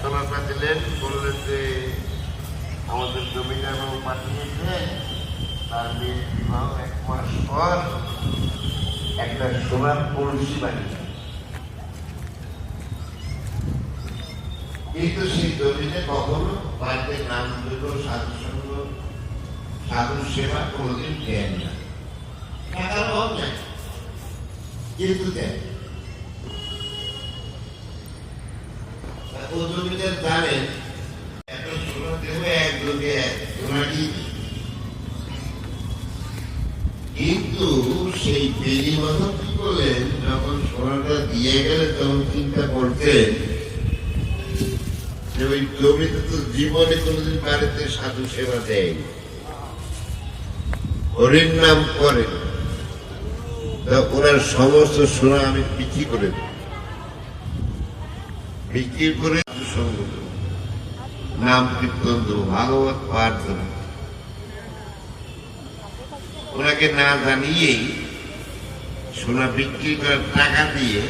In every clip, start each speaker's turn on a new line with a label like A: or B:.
A: সোনাটা দিলেন, বললেন যে আমাদের জমিটা পাঠিয়েছে, তার মেয়ের বিবাহ 1 মাস পর একটা সোনার কলসি বানিয়ে। কিন্তু সেই জমিতে কখনো বাড়িতে নাম দিল সাধুসঙ্গ, সাধু সেবা কোনোদিন দেন না, টাকার অভাব নাই, কিন্তু দেন। ও জমিদার জানেন এত সোনা দেবো এক লোকে সোনাটি, কিন্তু সেই বেরি মাথা কি করলেন, যখন সোনাটা দিয়ে গেলে তখন চিন্তা করতেন যে ওই জমিতে তো জীবনে কোনোদিন বাড়িতে সাধু সেবা দেয়, হরির নাম করে, ওনার সমস্ত সোনা আমি বিক্রি করে দেব, বিক্রি করে সঙ্গ দেব, নাম কীর্তন দেবো, ভাগবত পাঠ দেবো। ওনাকে না জানিয়েই সোনা বিক্রি করার টাকা দিয়ে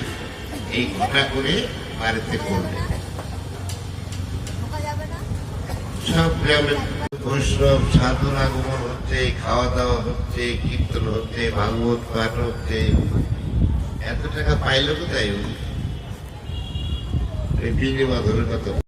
A: এই ঘটা করে বাড়িতে করলেন। সব গ্রামের বৈষ্ণব সাধুর আগমন হচ্ছে, খাওয়া দাওয়া হচ্ছে, কীর্তন হচ্ছে, ভাগবত পাঠ হচ্ছে। এত টাকা পাইল কোথায়? এই বিনিময় ধরে কত